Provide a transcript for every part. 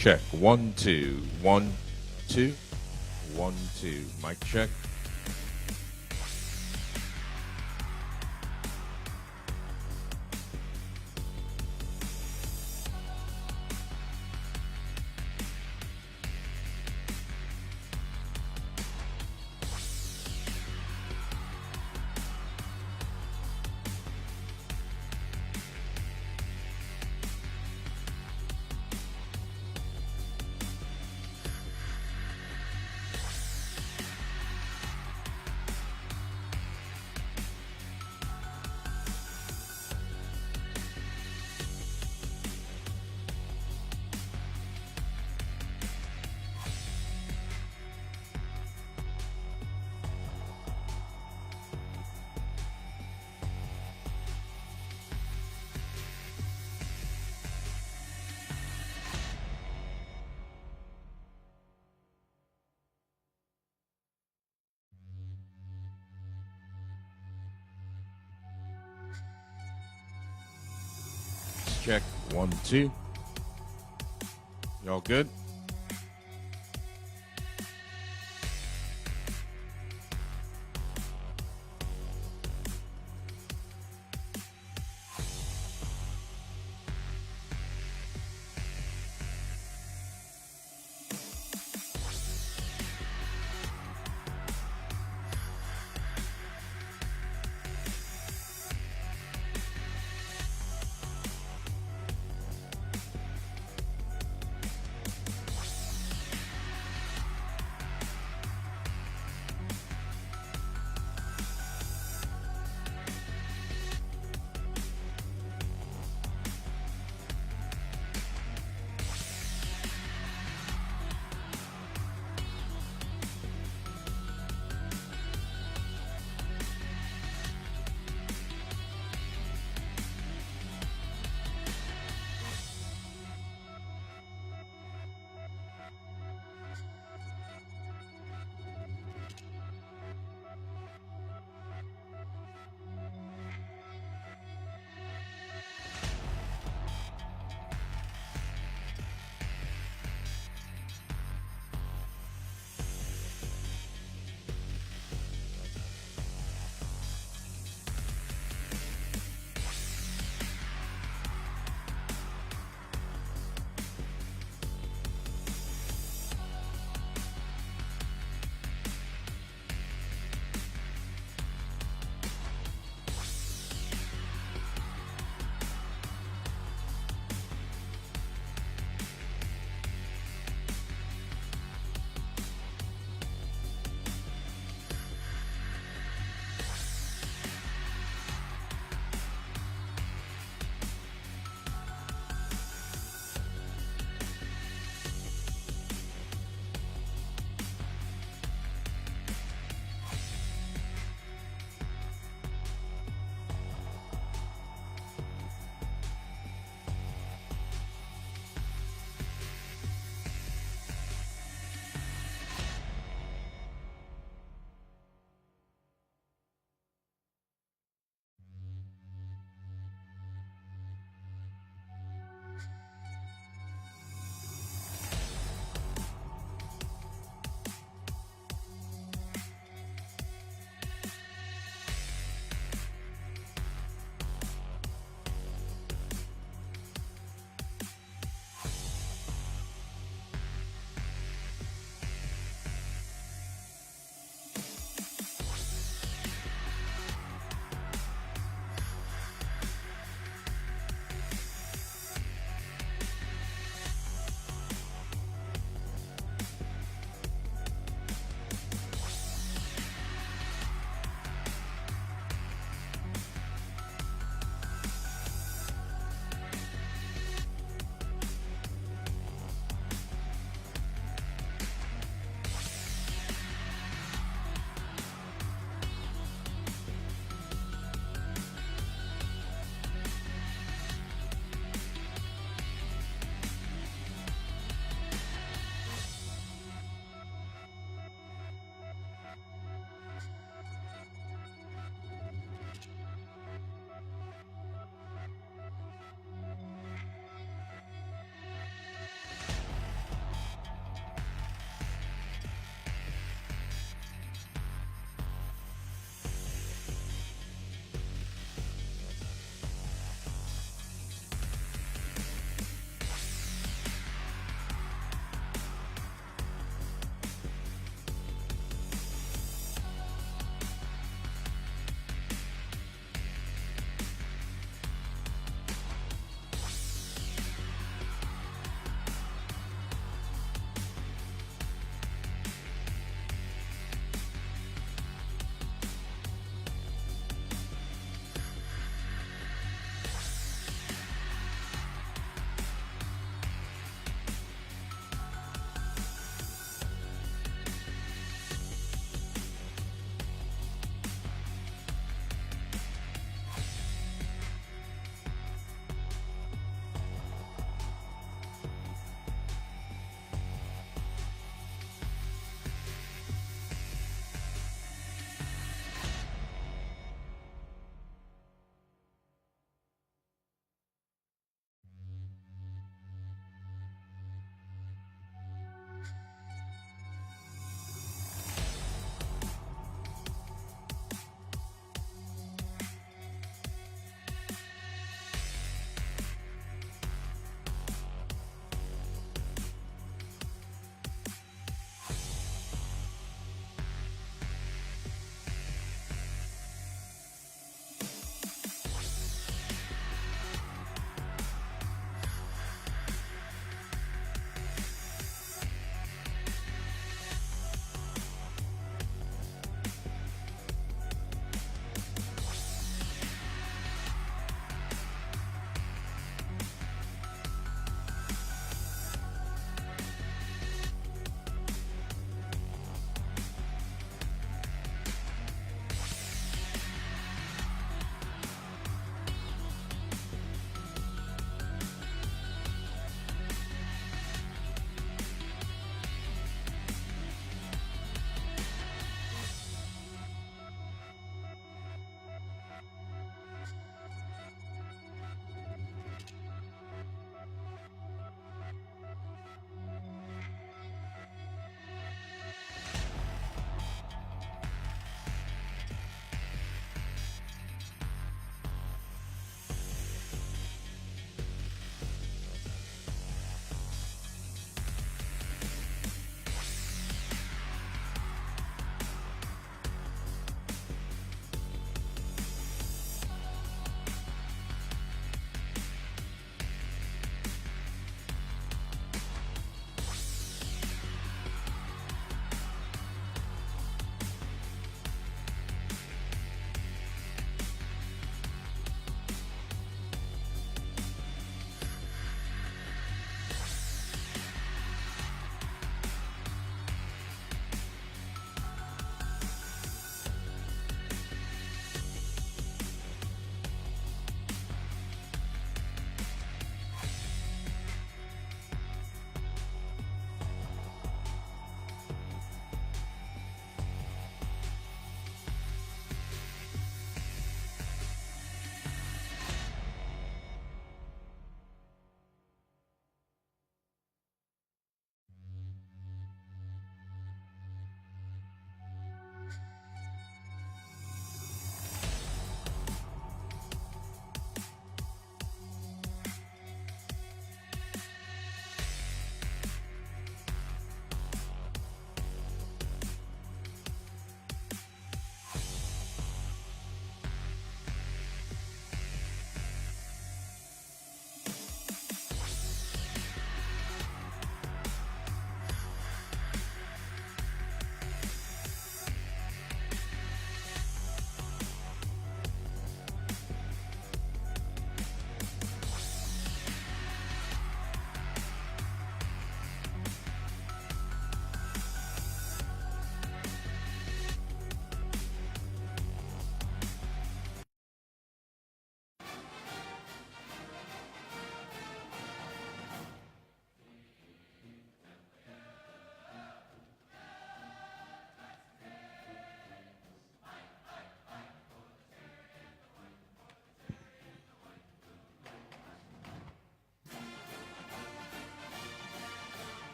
Check. 1, 2, 1, 2, 1, 2. Mic check. Check. 1, 2. Y'all good?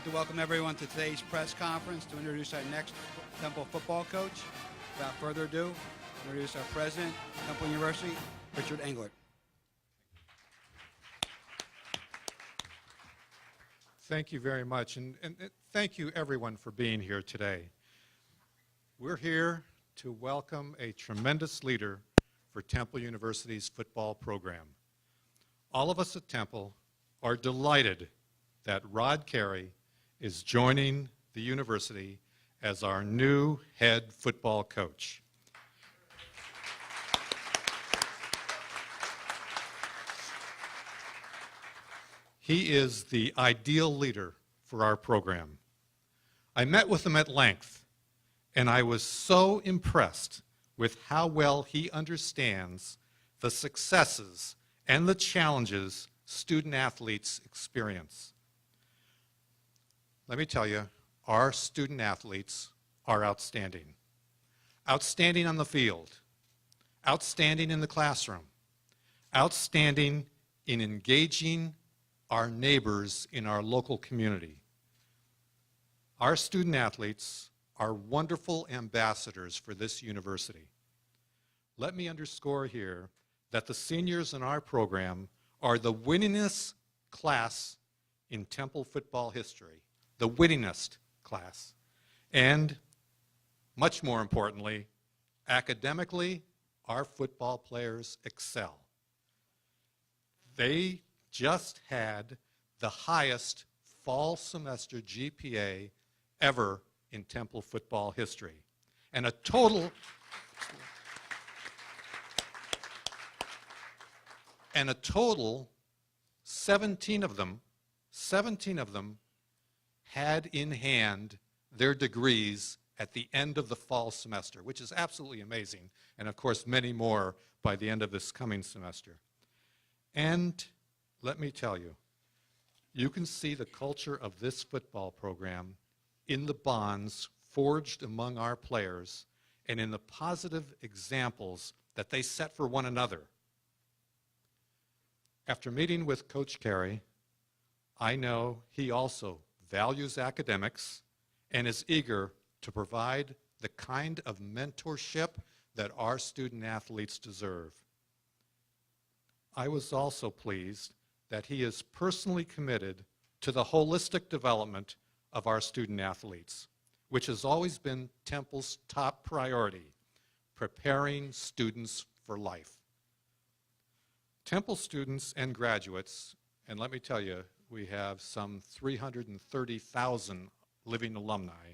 like to welcome everyone to today's press conference to introduce our next Temple football coach. Without further ado, introduce our president, Temple University, Richard Englert. Thank you very much, and thank you everyone for being here today. We're here to welcome a tremendous leader for Temple University's football program. All of us at Temple are delighted that Rod Carey is joining the university as our new head football coach. He is the ideal leader for our program. I met with him at length, and I was so impressed with how well he understands the successes and the challenges student athletes experience. Let me tell you, our student athletes are outstanding. Outstanding on the field, outstanding in the classroom, outstanding in engaging our neighbors in our local community. Our student athletes are wonderful ambassadors for this university. Let me underscore here that the seniors in our program are the winningest class in Temple football history, the winningest class. And much more importantly, academically, our football players excel. They just had the highest fall semester GPA ever in Temple football history. And a total 17 of them had in hand their degrees at the end of the fall semester, which is absolutely amazing, and of course many more by the end of this coming semester. And let me tell you, you can see the culture of this football program in the bonds forged among our players and in the positive examples that they set for one another. After meeting with Coach Carey, I know he also values academics and is eager to provide the kind of mentorship that our student athletes deserve. I was also pleased that he is personally committed to the holistic development of our student athletes, which has always been Temple's top priority, preparing students for life. Temple students and graduates, and let me tell you, we have some 330,000 living alumni.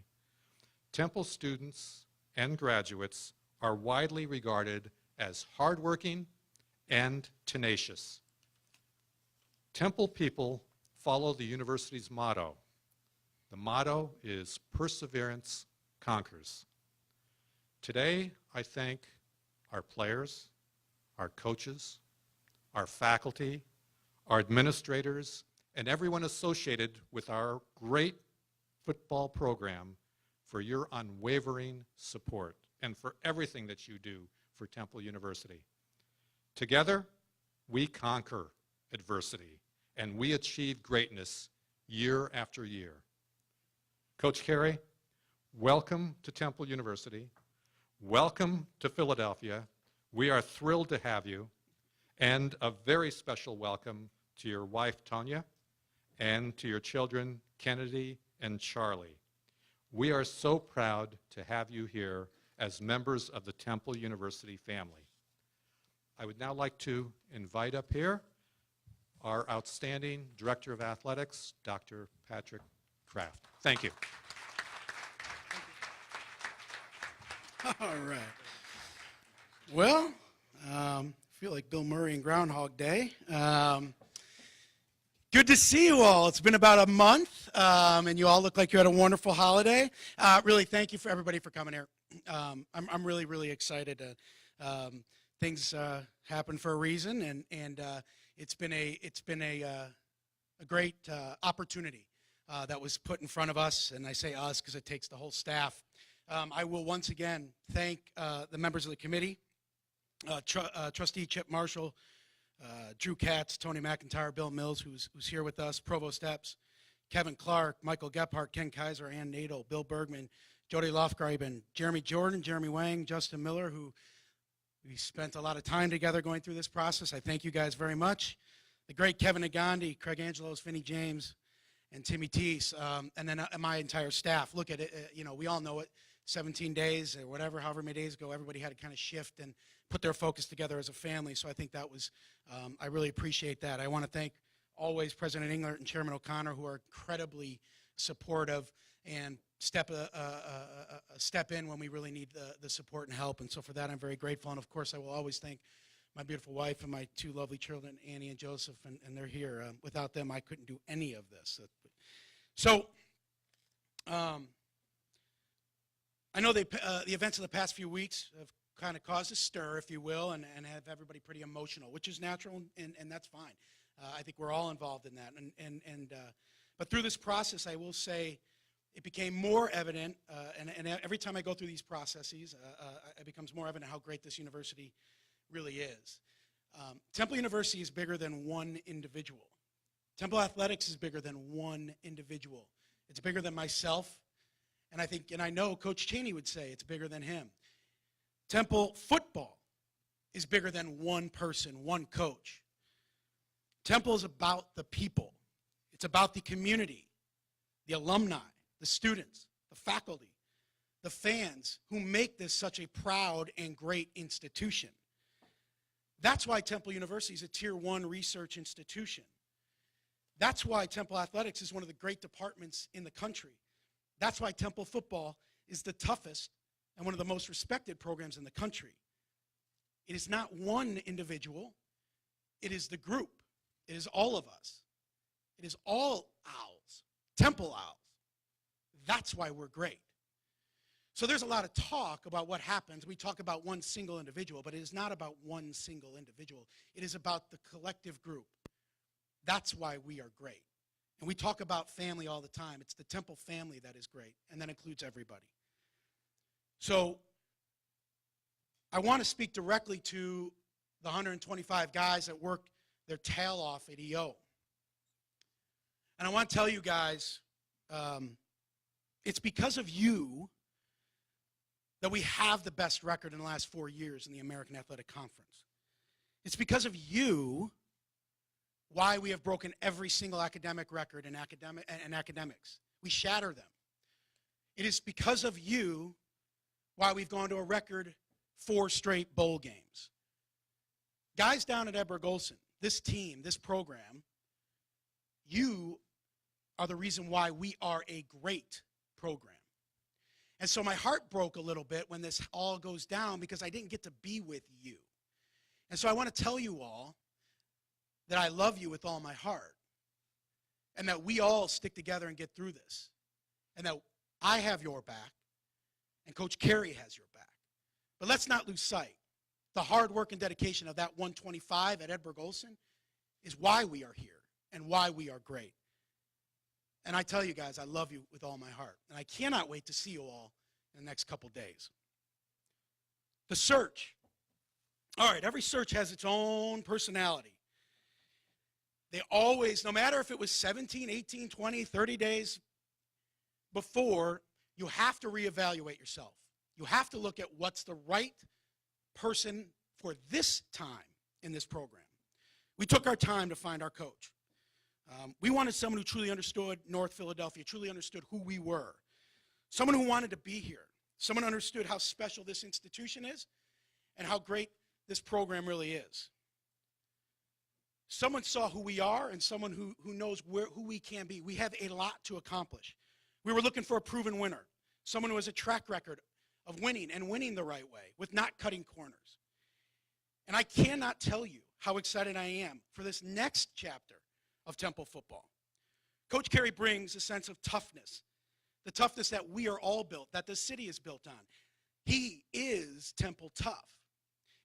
Temple students and graduates are widely regarded as hardworking and tenacious. Temple people follow the university's motto. The motto is perseverance conquers. Today, I thank our players, our coaches, our faculty, our administrators, and everyone associated with our great football program for your unwavering support and for everything that you do for Temple University. Together, we conquer adversity and we achieve greatness year after year. Coach Carey, welcome to Temple University. Welcome to Philadelphia. We are thrilled to have you. And a very special welcome to your wife, Tonya, and to your children, Kennedy and Charlie. We are so proud to have you here as members of the Temple University family. I would now like to invite up here our outstanding Director of Athletics, Dr. Patrick Kraft. Thank you. All right. Well, I feel like Bill Murray in Groundhog Day. Good to see you all. It's been about a month, and you all look like you had a wonderful holiday. Really, thank you for everybody for coming here. I'm really, really excited. Things happen for a reason, and it's been a great opportunity that was put in front of us, and I say us because it takes the whole staff. I will once again thank the members of the committee, Trustee Chip Marshall, Drew Katz, Tony McIntyre, Bill Mills, who's here with us, Provost Epps, Kevin Clark, Michael Gephardt, Ken Kaiser, Ann Nadel, Bill Bergman, Jody Lofgreiben, Jeremy Jordan, Jeremy Wang, Justin Miller, who we spent a lot of time together going through this process. I thank you guys very much. The great Kevin Nagandi, Craig Angelos, Vinnie James, and Timmy Teese, and then my entire staff. Look at it, we all know it, 17 days or whatever, however many days ago, everybody had to kind of shift and put their focus together as a family. So I think that was, I really appreciate that. I want to thank always President Englert and Chairman O'Connor, who are incredibly supportive and step in when we really need the support and help. And so for that, I'm very grateful. And of course, I will always thank my beautiful wife and my two lovely children, Annie and Joseph, and they're here. Without them, I couldn't do any of this. So I know the events of the past few weeks have kind of caused a stir, if you will, and have everybody pretty emotional, which is natural, and that's fine. I think we're all involved in that. But through this process, I will say it became more evident, and every time I go through these processes, it becomes more evident how great this university really is. Temple University is bigger than one individual. Temple Athletics is bigger than one individual. It's bigger than myself, and I know Coach Cheney would say it's bigger than him. Temple football is bigger than one person, one coach. Temple is about the people. It's about the community, the alumni, the students, the faculty, the fans who make this such a proud and great institution. That's why Temple University is a Tier 1 research institution. That's why Temple Athletics is one of the great departments in the country. That's why Temple football is the toughest and one of the most respected programs in the country. It is not one individual. It is the group. It is all of us. It is all Owls, Temple Owls. That's why we're great. So there's a lot of talk about what happens. We talk about one single individual, but it is not about one single individual. It is about the collective group. That's why we are great. And we talk about family all the time. It's the Temple family that is great, and that includes everybody. So I want to speak directly to the 125 guys that work their tail off at EO. And I want to tell you guys, it's because of you that we have the best record in the last 4 years in the American Athletic Conference. It's because of you why we have broken every single academic record in academics. We shatter them. It is because of you why we've gone to a record 4 straight bowl games. Guys down at Edward Golson, this team, this program, you are the reason why we are a great program. And so my heart broke a little bit when this all goes down because I didn't get to be with you. And so I want to tell you all that I love you with all my heart and that we all stick together and get through this and that I have your back and Coach Carey has your back. But let's not lose sight. The hard work and dedication of that 125 at Edward Golson is why we are here and why we are great. And I tell you guys, I love you with all my heart. And I cannot wait to see you all in the next couple days. The search. All right, every search has its own personality. They always, no matter if it was 17, 18, 20, 30 days before, you have to reevaluate yourself. You have to look at what's the right person for this time in this program. We took our time to find our coach. We wanted someone who truly understood North Philadelphia, truly understood who we were, someone who wanted to be here, someone who understood how special this institution is and how great this program really is. Someone saw who we are and someone who knows who we can be. We have a lot to accomplish. We were looking for a proven winner, someone who has a track record of winning and winning the right way with not cutting corners. And I cannot tell you how excited I am for this next chapter of Temple football. Coach Carey brings a sense of toughness, the toughness that we are all built, that the city is built on. He is Temple tough.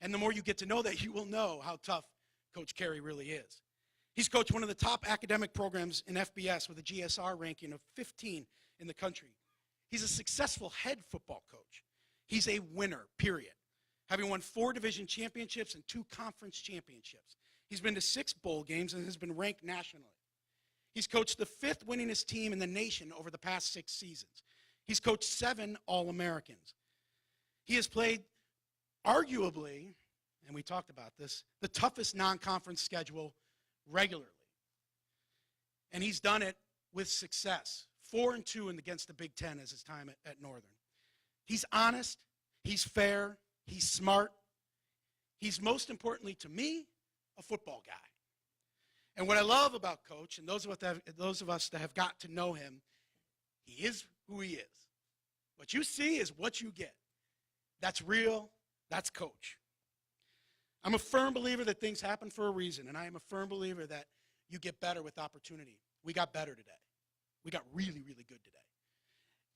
And the more you get to know that, you will know how tough Coach Carey really is. He's coached one of the top academic programs in FBS with a GSR ranking of 15 in the country. He's a successful head football coach. He's a winner, period, having won 4 division championships and 2 conference championships. He's been to 6 bowl games and has been ranked nationally. He's coached the 5th winningest team in the nation over the past 6 seasons. He's coached 7 All-Americans. He has played, arguably, and we talked about this, the toughest non-conference schedule regularly. And he's done it with success. 4-2 against the Big Ten as his time at Northern. He's honest, he's fair, he's smart. He's, most importantly to me, a football guy. And what I love about Coach, and those of us that have got to know him, he is who he is. What you see is what you get. That's real, that's Coach. I'm a firm believer that things happen for a reason, and I am a firm believer that you get better with opportunity. We got better today. We got really, really good today.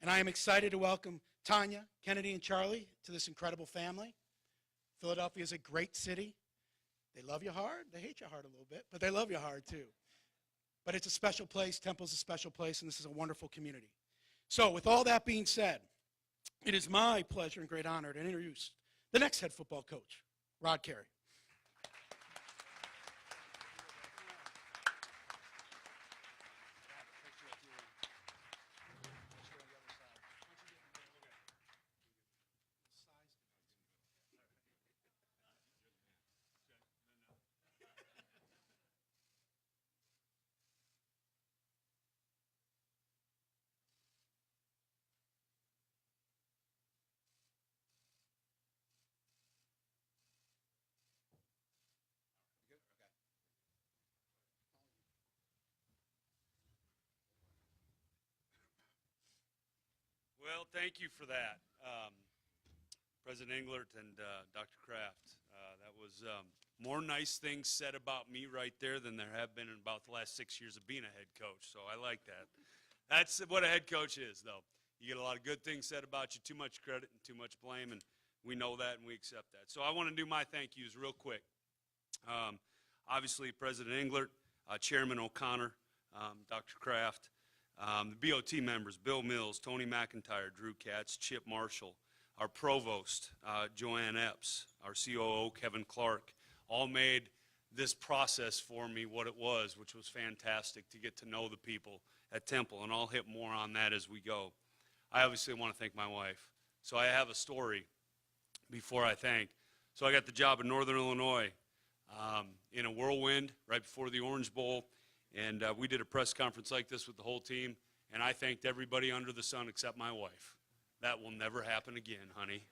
And I am excited to welcome Tanya, Kennedy, and Charlie to this incredible family. Philadelphia is a great city. They love you hard. They hate you hard a little bit, but they love you hard too. But it's a special place. Temple's a special place, and this is a wonderful community. So with all that being said, it is my pleasure and great honor to introduce the next head football coach, Rod Carey. Well, thank you for that, President Englert and Dr. Kraft. That was more nice things said about me right there than there have been in about the last 6 years of being a head coach, so I like that. That's what a head coach is, though. You get a lot of good things said about you, too much credit and too much blame, and we know that and we accept that. So I want to do my thank yous real quick. Obviously, President Englert, Chairman O'Connor, Dr. Kraft, the BOT members, Bill Mills, Tony McIntyre, Drew Katz, Chip Marshall, our provost, Joanne Epps, our COO, Kevin Clark, all made this process for me what it was, which was fantastic to get to know the people at Temple, and I'll hit more on that as we go. I obviously want to thank my wife. So I have a story before I thank. So I got the job in Northern Illinois in a whirlwind right before the Orange Bowl. And we did a press conference like this with the whole team, and I thanked everybody under the sun except my wife. That will never happen again, honey.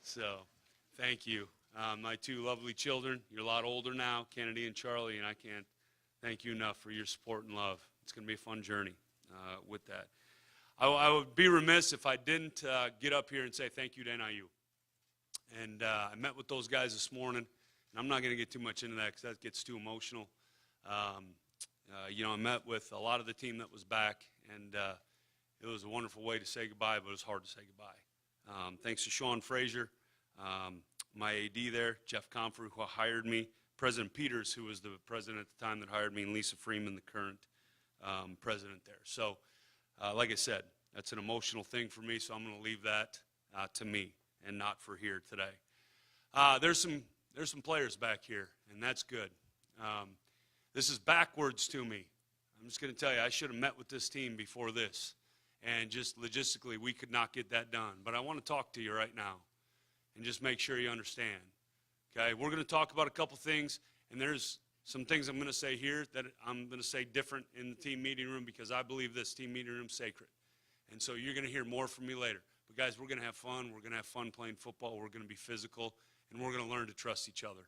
So, thank you. My 2 lovely children, you're a lot older now, Kennedy and Charlie, and I can't thank you enough for your support and love. It's going to be a fun journey with that. I would be remiss if I didn't get up here and say thank you to NIU. And I met with those guys this morning, and I'm not going to get too much into that because that gets too emotional. You know, I met with a lot of the team that was back, and it was a wonderful way to say goodbye, but it was hard to say goodbye. Thanks to Sean Frazier, my AD there, Jeff Comfer, who hired me, President Peters, who was the president at the time that hired me, and Lisa Freeman, the current president there. So, like I said, that's an emotional thing for me, so I'm going to leave that to me and not for here today. There's some players back here, and that's good. This is backwards to me. I'm just going to tell you, I should have met with this team before this. And just logistically, we could not get that done. But I want to talk to you right now and just make sure you understand. Okay, we're going to talk about a couple things, and there's some things I'm going to say here that I'm going to say different in the team meeting room because I believe this team meeting room is sacred. And so you're going to hear more from me later. But guys, we're going to have fun. We're going to have fun playing football. We're going to be physical, and we're going to learn to trust each other.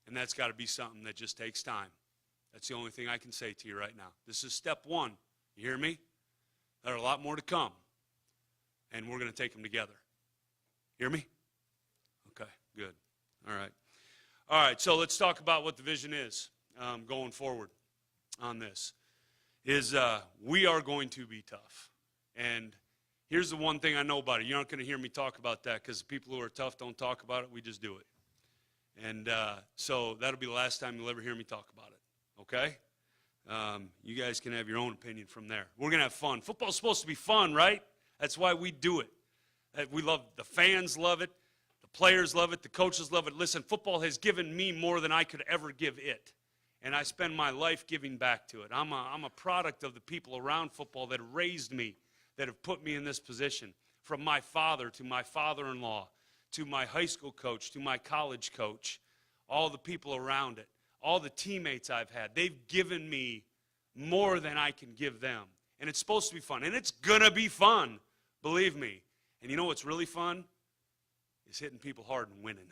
And that's got to be something that just takes time. That's the only thing I can say to you right now. This is step 1. You hear me? There are a lot more to come, and we're going to take them together. Hear me? Okay, good. All right. All right, so let's talk about what the vision is going forward on this. We are going to be tough. And here's the one thing I know about it. You're not going to hear me talk about that because people who are tough don't talk about it. We just do it. And so that'll be the last time you'll ever hear me talk about it, okay? You guys can have your own opinion from there. We're going to have fun. Football's supposed to be fun, right? That's why we do it. We love, the fans love it, the players love it, the coaches love it. Listen, football has given me more than I could ever give it. and I spend my life giving back to it. I'm a product of the people around football that raised me, that have put me in this position, from my father to my father-in-law to my high school coach to my college coach, all the people around it, all the teammates I've had. They've given me more than I can give them. And it's supposed to be fun. And it's going to be fun, believe me. And you know what's really fun? Is hitting people hard and winning.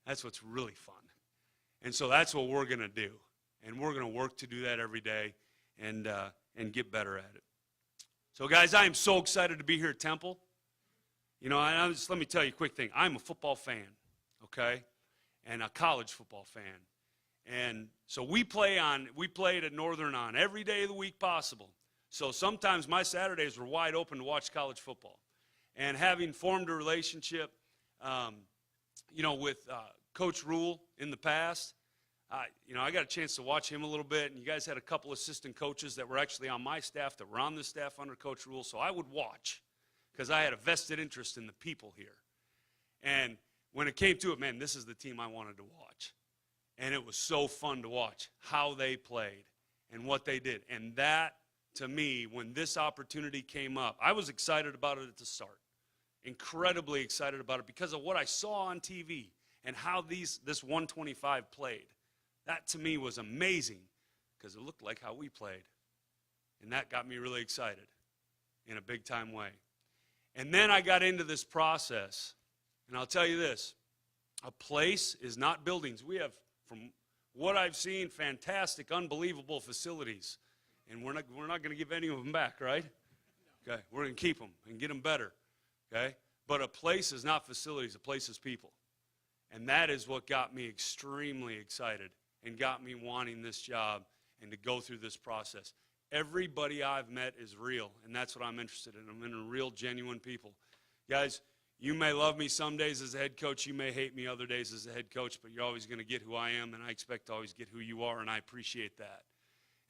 That's what's really fun. And so that's what we're going to do. And we're going to work to do that every day and get better at it. So, guys, I am so excited to be here at Temple. You know, let me tell you a quick thing. I'm a football fan, okay, and a college football fan. And so we played at Northern on every day of the week possible. So sometimes my Saturdays were wide open to watch college football. And having formed a relationship, with Coach Rule in the past, I got a chance to watch him a little bit, and you guys had a couple assistant coaches that were actually on my staff that were on this staff under Coach Rule, so I would watch because I had a vested interest in the people here. And when it came to it, man, this is the team I wanted to watch. And it was so fun to watch how they played and what they did. And that, to me, when this opportunity came up, I was excited about it at the start, incredibly excited about it because of what I saw on TV and how this 125 played. That, to me, was amazing because it looked like how we played. And that got me really excited in a big-time way. And then I got into this process, and I'll tell you this. A place is not buildings. We have, from what I've seen, fantastic, unbelievable facilities. And we're not going to give any of them back, right? Okay, we're going to keep them and get them better, okay? But a place is not facilities. A place is people. And that is what got me extremely excited and got me wanting this job and to go through this process. Everybody I've met is real, and that's what I'm interested in. I'm in real, genuine people. Guys, you may love me some days as a head coach. You may hate me other days as a head coach, but you're always going to get who I am, and I expect to always get who you are, and I appreciate that.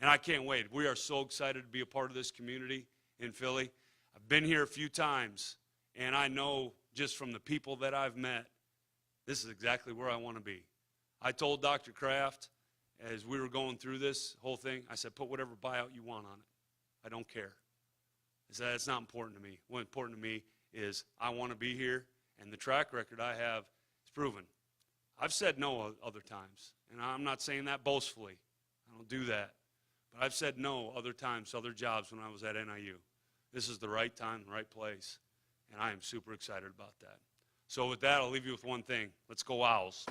And I can't wait. We are so excited to be a part of this community in Philly. I've been here a few times, and I know just from the people that I've met, this is exactly where I want to be. I told Dr. Kraft as we were going through this whole thing, I said, put whatever buyout you want on it. I don't care. I said, that's not important to me. What's important to me is I want to be here, and the track record I have is proven. I've said no other times, and I'm not saying that boastfully. I don't do that. But I've said no other times, other jobs when I was at NIU. This is the right time, the right place, and I am super excited about that. So with that, I'll leave you with one thing. Let's go Owls.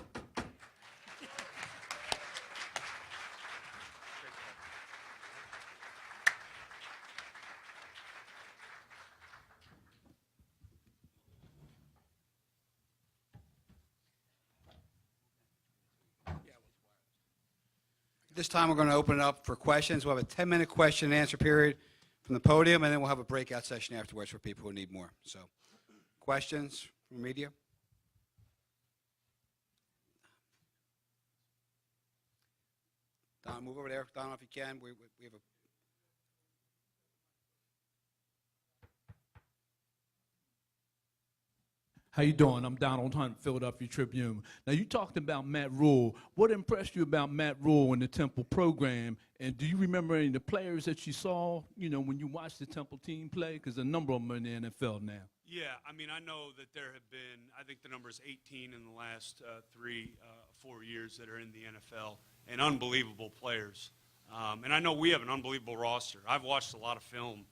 This time we're going to open it up for questions. We'll have a 10-minute question and answer period from the podium, and then we'll have a breakout session afterwards for people who need more. So, questions from the media? Don, move over there. Don, if you can. We have a... How you doing? I'm Donald Hunt, Philadelphia Tribune. Now, you talked about Matt Rule. What impressed you about Matt Rule and the Temple program? And do you remember any of the players that you saw, when you watched the Temple team play? Because a number of them are in the NFL now. Yeah, I know that there have been, I think the number is 18 in the last 4 years that are in the NFL, and unbelievable players. And I know we have an unbelievable roster. I've watched a lot of film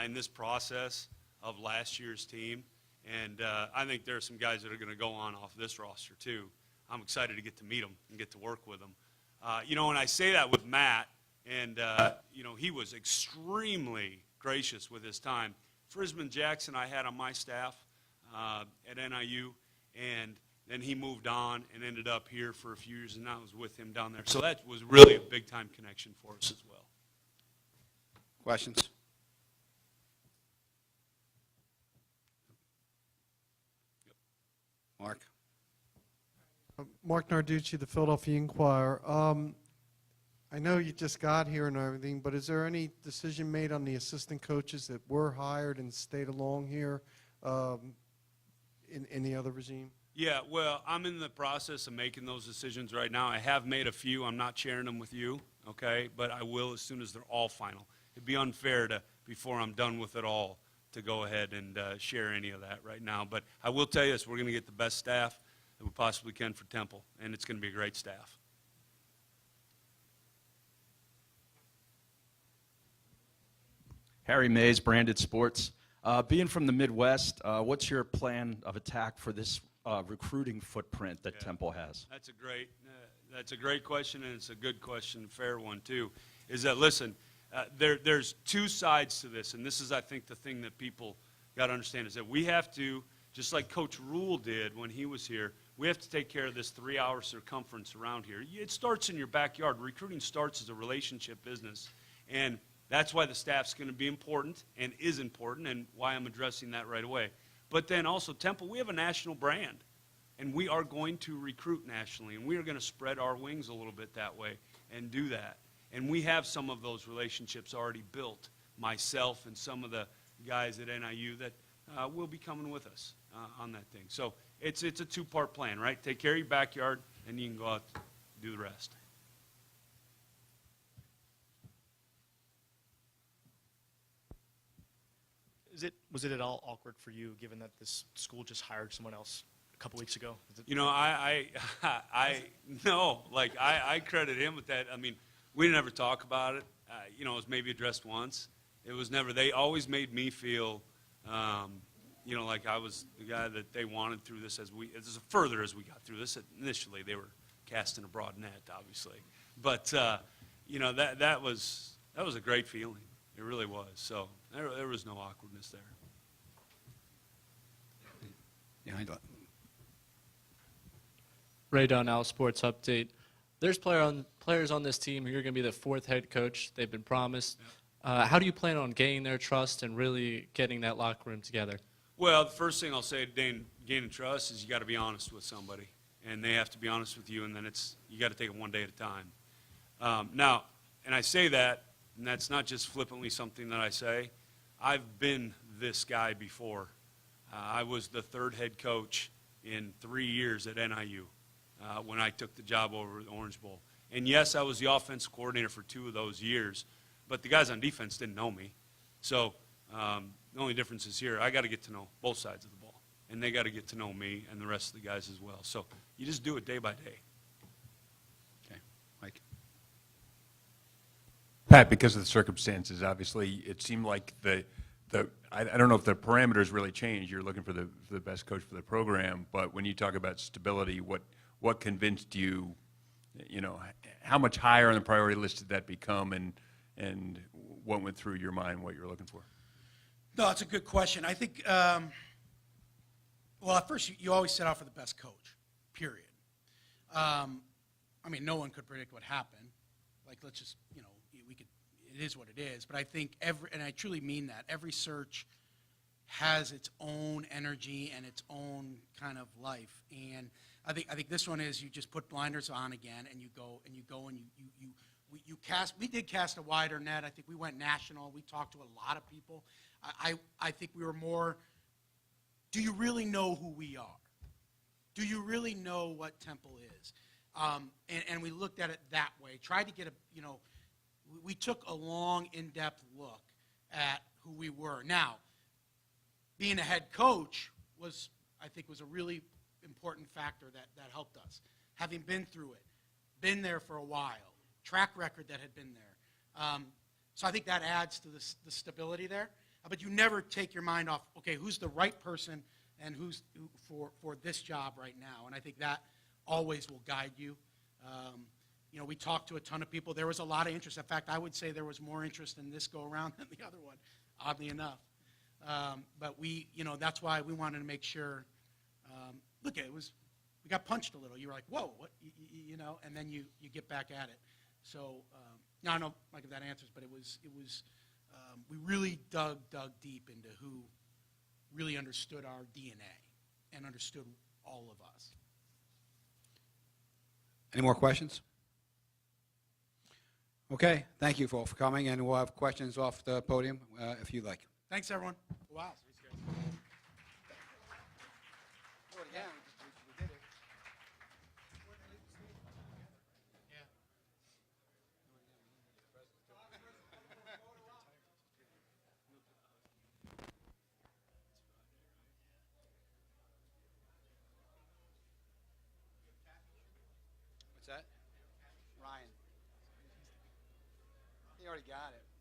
in this process of last year's team. And I think there are some guys that are going to go on off this roster, too. I'm excited to get to meet them and get to work with them. And I say that with Matt, and, he was extremely gracious with his time. Frisman Jackson I had on my staff at NIU, and then he moved on and ended up here for a few years, and I was with him down there. So that was really a big-time connection for us as well. Questions? Mark? Mark Narducci, the Philadelphia Inquirer. I know you just got here and everything, but is there any decision made on the assistant coaches that were hired and stayed along here in the other regime? Yeah, well, I'm in the process of making those decisions right now. I have made a few. I'm not sharing them with you, okay? But I will as soon as they're all final. It'd be unfair to, before I'm done with it all, to go ahead and share any of that right now. But I will tell you this, we're going to get the best staff that we possibly can for Temple, and it's going to be a great staff. Harry Mays, Branded Sports. Being from the Midwest, what's your plan of attack for this recruiting footprint that Temple has? That's a great question, and it's a good question, fair one too. Is that, listen, there's two sides to this, and this is, I think, the thing that people got to understand is that we have to, just like Coach Rule did when he was here, we have to take care of this 3-hour circumference around here. It starts in your backyard. Recruiting starts as a relationship business, and that's why the staff's going to be important and is important, and why I'm addressing that right away. But then also, Temple, we have a national brand, and we are going to recruit nationally, and we are going to spread our wings a little bit that way and do that. And we have some of those relationships already built, myself and some of the guys at NIU that will be coming with us on that thing. So it's a two-part plan, right? Take care of your backyard, and you can go out and do the rest. Was it at all awkward for you, given that this school just hired someone else a couple weeks ago? You know, I credit him with that. I mean, we didn't ever talk about it. You know, it was maybe addressed once. It was never. They always made me feel, you know, like I was the guy that they wanted through this as we got through this. Initially, they were casting a broad net, obviously, but you know, that was a great feeling. It really was. So there was no awkwardness there. Yeah, I don't. Ray Donnell, Sports Update. There's players on this team who are going to be the fourth head coach. They've been promised. How do you plan on gaining their trust and really getting that locker room together? Well, the first thing I'll say to gaining trust is you got to be honest with somebody, and they have to be honest with you, and then you got to take it one day at a time. Now, and I say that, and that's not just flippantly something that I say. I've been this guy before. I was the third head coach in 3 years at NIU when I took the job over at the Orange Bowl. And yes, I was the offensive coordinator for 2 of those years, but the guys on defense didn't know me. So the only difference is here, I got to get to know both sides of the ball, and they got to get to know me and the rest of the guys as well. So you just do it day by day. Okay, Mike. Pat, because of the circumstances, obviously, it seemed like I don't know if the parameters really changed. You're looking for the best coach for the program, but when you talk about stability, what convinced you? You know, how much higher on the priority list did that become, and what went through your mind, what you're looking for? No, it's a good question. I think, well, at first, you always set out for the best coach, period. I mean, no one could predict what happened. Like, let's just, you know, it is what it is. But I think and I truly mean that, every search has its own energy and its own kind of life. And I think this one is you just put blinders on again, and you go and you cast. We did cast a wider net. I think we went national. We talked to a lot of people. I think we were more, do you really know who we are? Do you really know what Temple is? And we looked at it that way. Tried to get we took a long, in-depth look at who we were. Now, being a head coach I think was a really important factor that helped us. Having been through it, been there for a while, track record that had been there. So I think that adds to the stability there. But you never take your mind off, okay, who's the right person and who for this job right now. And I think that always will guide you. You know, we talked to a ton of people. There was a lot of interest. In fact, I would say there was more interest in this go-around than the other one, oddly enough. But that's why we wanted to make sure, look, we got punched a little. You were like, whoa, what, you know, and then you get back at it. So, now I don't know, Mike, if that answers, but it was we really dug deep into who really understood our DNA and understood all of us. Any more questions? Okay, thank you for coming, and we'll have questions off the podium if you'd like. Thanks, everyone. Wow. set? Ryan. He already got it.